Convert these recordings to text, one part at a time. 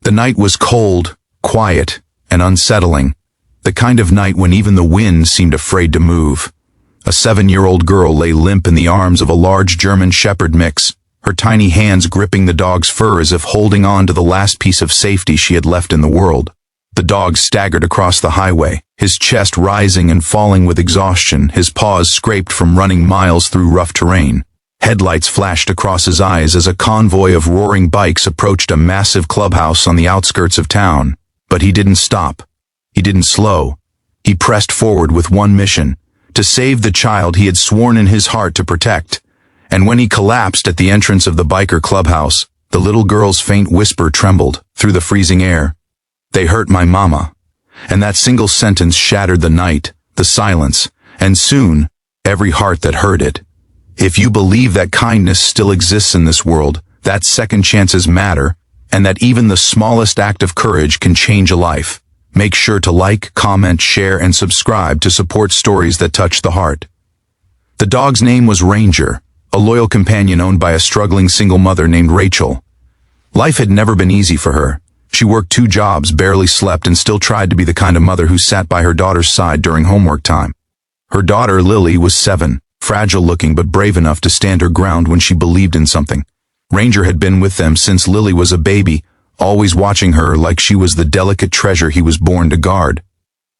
The night was cold, quiet, and unsettling. The kind of night when even the wind seemed afraid to move. A 7-year-old girl lay limp in the arms of a large German Shepherd mix, her tiny hands gripping the dog's fur as if holding on to the last piece of safety she had left in the world. The dog staggered across the highway, his chest rising and falling with exhaustion, his paws scraped from running miles through rough terrain. Headlights flashed across his eyes as a convoy of roaring bikes approached a massive clubhouse on the outskirts of town. But he didn't stop. He didn't slow. He pressed forward with one mission: to save the child he had sworn in his heart to protect. And when he collapsed at the entrance of the biker clubhouse, the little girl's faint whisper trembled through the freezing air. "They hurt my mama." And that single sentence shattered the night, the silence, and soon, every heart that heard it. If you believe that kindness still exists in this world, that second chances matter, and that even the smallest act of courage can change a life, make sure to like, comment, share, and subscribe to support stories that touch the heart. The dog's name was Ranger, a loyal companion owned by a struggling single mother named Rachel. Life had never been easy for her. She worked 2 jobs, barely slept, and still tried to be the kind of mother who sat by her daughter's side during homework time. Her daughter, Lily, was 7, fragile-looking but brave enough to stand her ground when she believed in something. Ranger had been with them since Lily was a baby, always watching her like she was the delicate treasure he was born to guard.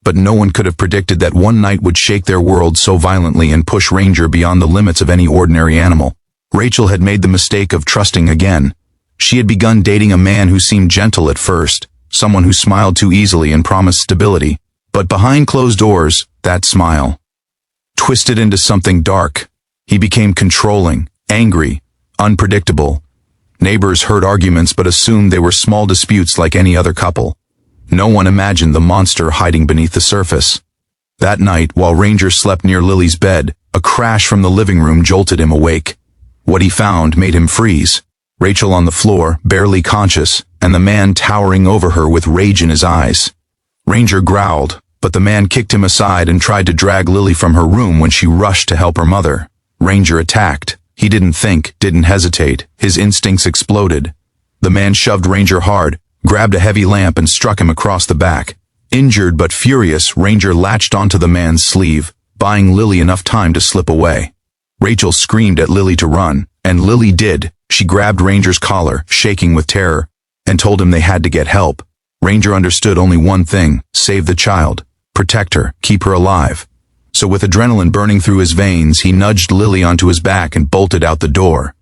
But no one could have predicted that one night would shake their world so violently and push Ranger beyond the limits of any ordinary animal. Rachel had made the mistake of trusting again. She had begun dating a man who seemed gentle at first, someone who smiled too easily and promised stability. But behind closed doors, that smile twisted into something dark. He became controlling, angry, unpredictable. Neighbors heard arguments but assumed they were small disputes like any other couple. No one imagined the monster hiding beneath the surface. That night, while Ranger slept near Lily's bed, a crash from the living room jolted him awake. What he found made him freeze. Rachel on the floor, barely conscious, and the man towering over her with rage in his eyes. Ranger growled, but the man kicked him aside and tried to drag Lily from her room when she rushed to help her mother. Ranger attacked. He didn't think, didn't hesitate. His instincts exploded. The man shoved Ranger hard, grabbed a heavy lamp and struck him across the back. Injured but furious, Ranger latched onto the man's sleeve, buying Lily enough time to slip away. Rachel screamed at Lily to run, and Lily did. She grabbed Ranger's collar, shaking with terror, and told him they had to get help. Ranger understood only one thing: save the child, protect her, keep her alive. So with adrenaline burning through his veins, he nudged Lily onto his back and bolted out the door.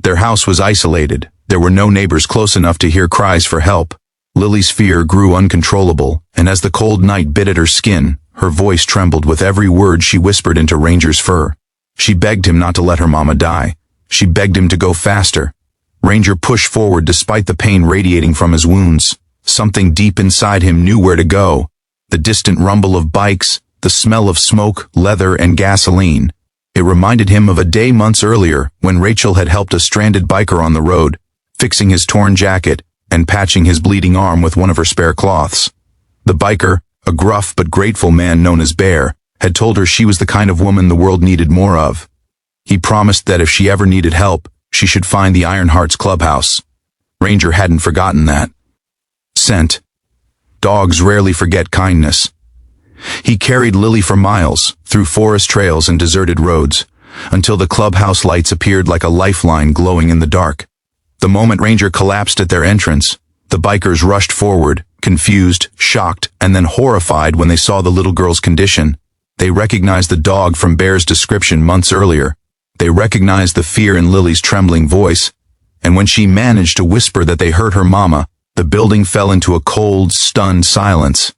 Their house was isolated. There were no neighbors close enough to hear cries for help. Lily's fear grew uncontrollable, and as the cold night bit at her skin, her voice trembled with every word she whispered into Ranger's fur. She begged him not to let her mama die. She begged him to go faster. Ranger pushed forward despite the pain radiating from his wounds. Something deep inside him knew where to go. The distant rumble of bikes, the smell of smoke, leather, and gasoline. It reminded him of a day months earlier when Rachel had helped a stranded biker on the road, fixing his torn jacket and patching his bleeding arm with one of her spare cloths. The biker, a gruff but grateful man known as Bear, had told her she was the kind of woman the world needed more of. He promised that if she ever needed help, she should find the Ironheart's clubhouse. Ranger hadn't forgotten that. Scent. Dogs rarely forget kindness. He carried Lily for miles, through forest trails and deserted roads, until the clubhouse lights appeared like a lifeline glowing in the dark. The moment Ranger collapsed at their entrance, the bikers rushed forward, confused, shocked, and then horrified when they saw the little girl's condition. They recognized the dog from Bear's description months earlier. They recognized the fear in Lily's trembling voice, and when she managed to whisper that they hurt her mama, the building fell into a cold, stunned silence.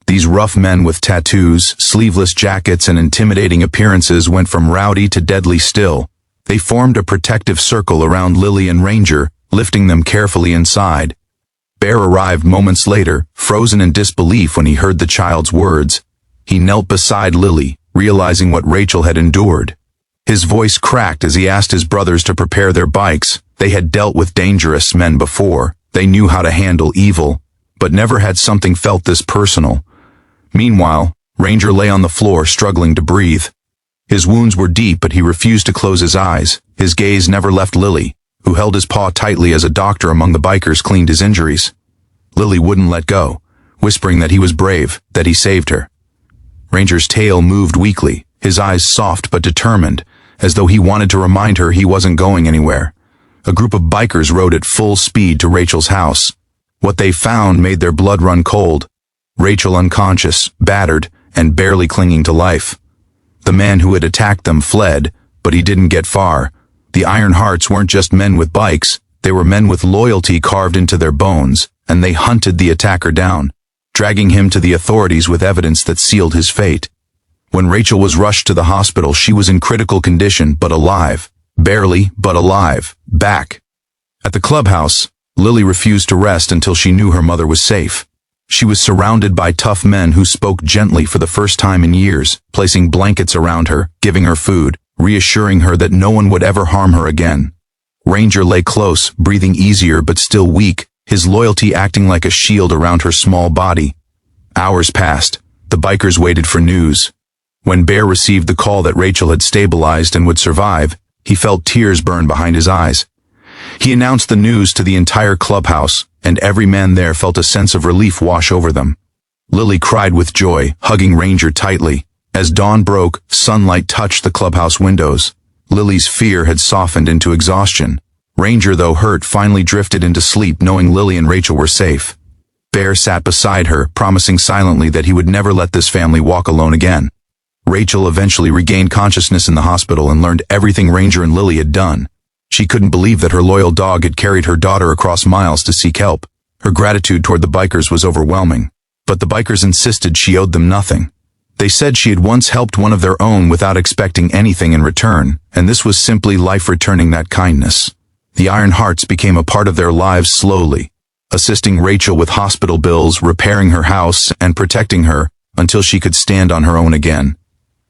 These rough men with tattoos, sleeveless jackets, and intimidating appearances went from rowdy to deadly still. They formed a protective circle around Lily and Ranger, lifting them carefully inside. Bear arrived moments later, frozen in disbelief when he heard the child's words. He knelt beside Lily, realizing what Rachel had endured. His voice cracked as he asked his brothers to prepare their bikes. They had dealt with dangerous men before. They knew how to handle evil, but never had something felt this personal. Meanwhile, Ranger lay on the floor, struggling to breathe. His wounds were deep, but he refused to close his eyes. His gaze never left Lily, who held his paw tightly as a doctor among the bikers cleaned his injuries. Lily wouldn't let go, whispering that he was brave, that he saved her. Ranger's tail moved weakly, his eyes soft but determined, as though he wanted to remind her he wasn't going anywhere. A group of bikers rode at full speed to Rachel's house. What they found made their blood run cold. Rachel unconscious, battered, and barely clinging to life. The man who had attacked them fled, but he didn't get far. The Iron Hearts weren't just men with bikes, they were men with loyalty carved into their bones, and they hunted the attacker down, dragging him to the authorities with evidence that sealed his fate. When Rachel was rushed to the hospital, she was in critical condition, but alive. Barely, but alive. Back. At the clubhouse, Lily refused to rest until she knew her mother was safe. She was surrounded by tough men who spoke gently for the first time in years, placing blankets around her, giving her food, reassuring her that no one would ever harm her again. Ranger lay close, breathing easier but still weak, his loyalty acting like a shield around her small body. Hours passed. The bikers waited for news. When Bear received the call that Rachel had stabilized and would survive, he felt tears burn behind his eyes. He announced the news to the entire clubhouse, and every man there felt a sense of relief wash over them. Lily cried with joy, hugging Ranger tightly. As dawn broke, sunlight touched the clubhouse windows. Lily's fear had softened into exhaustion. Ranger, though hurt, finally drifted into sleep knowing Lily and Rachel were safe. Bear sat beside her, promising silently that he would never let this family walk alone again. Rachel eventually regained consciousness in the hospital and learned everything Ranger and Lily had done. She couldn't believe that her loyal dog had carried her daughter across miles to seek help. Her gratitude toward the bikers was overwhelming. But the bikers insisted she owed them nothing. They said she had once helped one of their own without expecting anything in return, and this was simply life returning that kindness. The Iron Hearts became a part of their lives slowly, assisting Rachel with hospital bills, repairing her house, and protecting her until she could stand on her own again.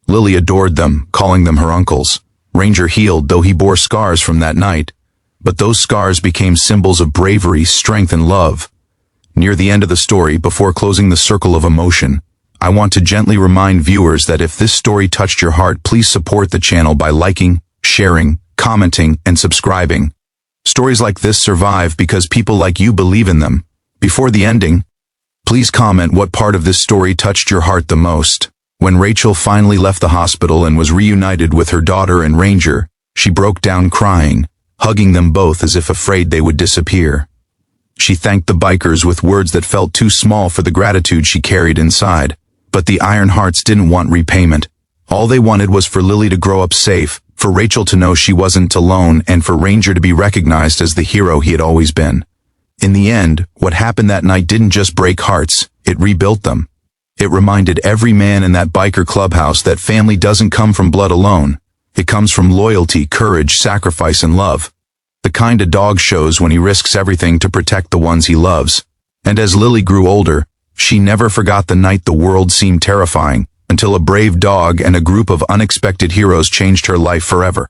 Lily adored them, calling them her uncles. Ranger healed, though he bore scars from that night. But those scars became symbols of bravery, strength, and love. Near the end of the story, before closing the circle of emotion, I want to gently remind viewers that if this story touched your heart, please support the channel by liking, sharing, commenting, and subscribing. Stories like this survive because people like you believe in them. Before the ending, please comment what part of this story touched your heart the most. When Rachel finally left the hospital and was reunited with her daughter and Ranger, she broke down crying, hugging them both as if afraid they would disappear. She thanked the bikers with words that felt too small for the gratitude she carried inside. But the Iron Hearts didn't want repayment. All they wanted was for Lily to grow up safe, for Rachel to know she wasn't alone, and for Ranger to be recognized as the hero he had always been. In the end, what happened that night didn't just break hearts, it rebuilt them. It reminded every man in that biker clubhouse that family doesn't come from blood alone. It comes from loyalty, courage, sacrifice, and love. The kind a dog shows when he risks everything to protect the ones he loves. And as Lily grew older, she never forgot the night the world seemed terrifying, until a brave dog and a group of unexpected heroes changed her life forever.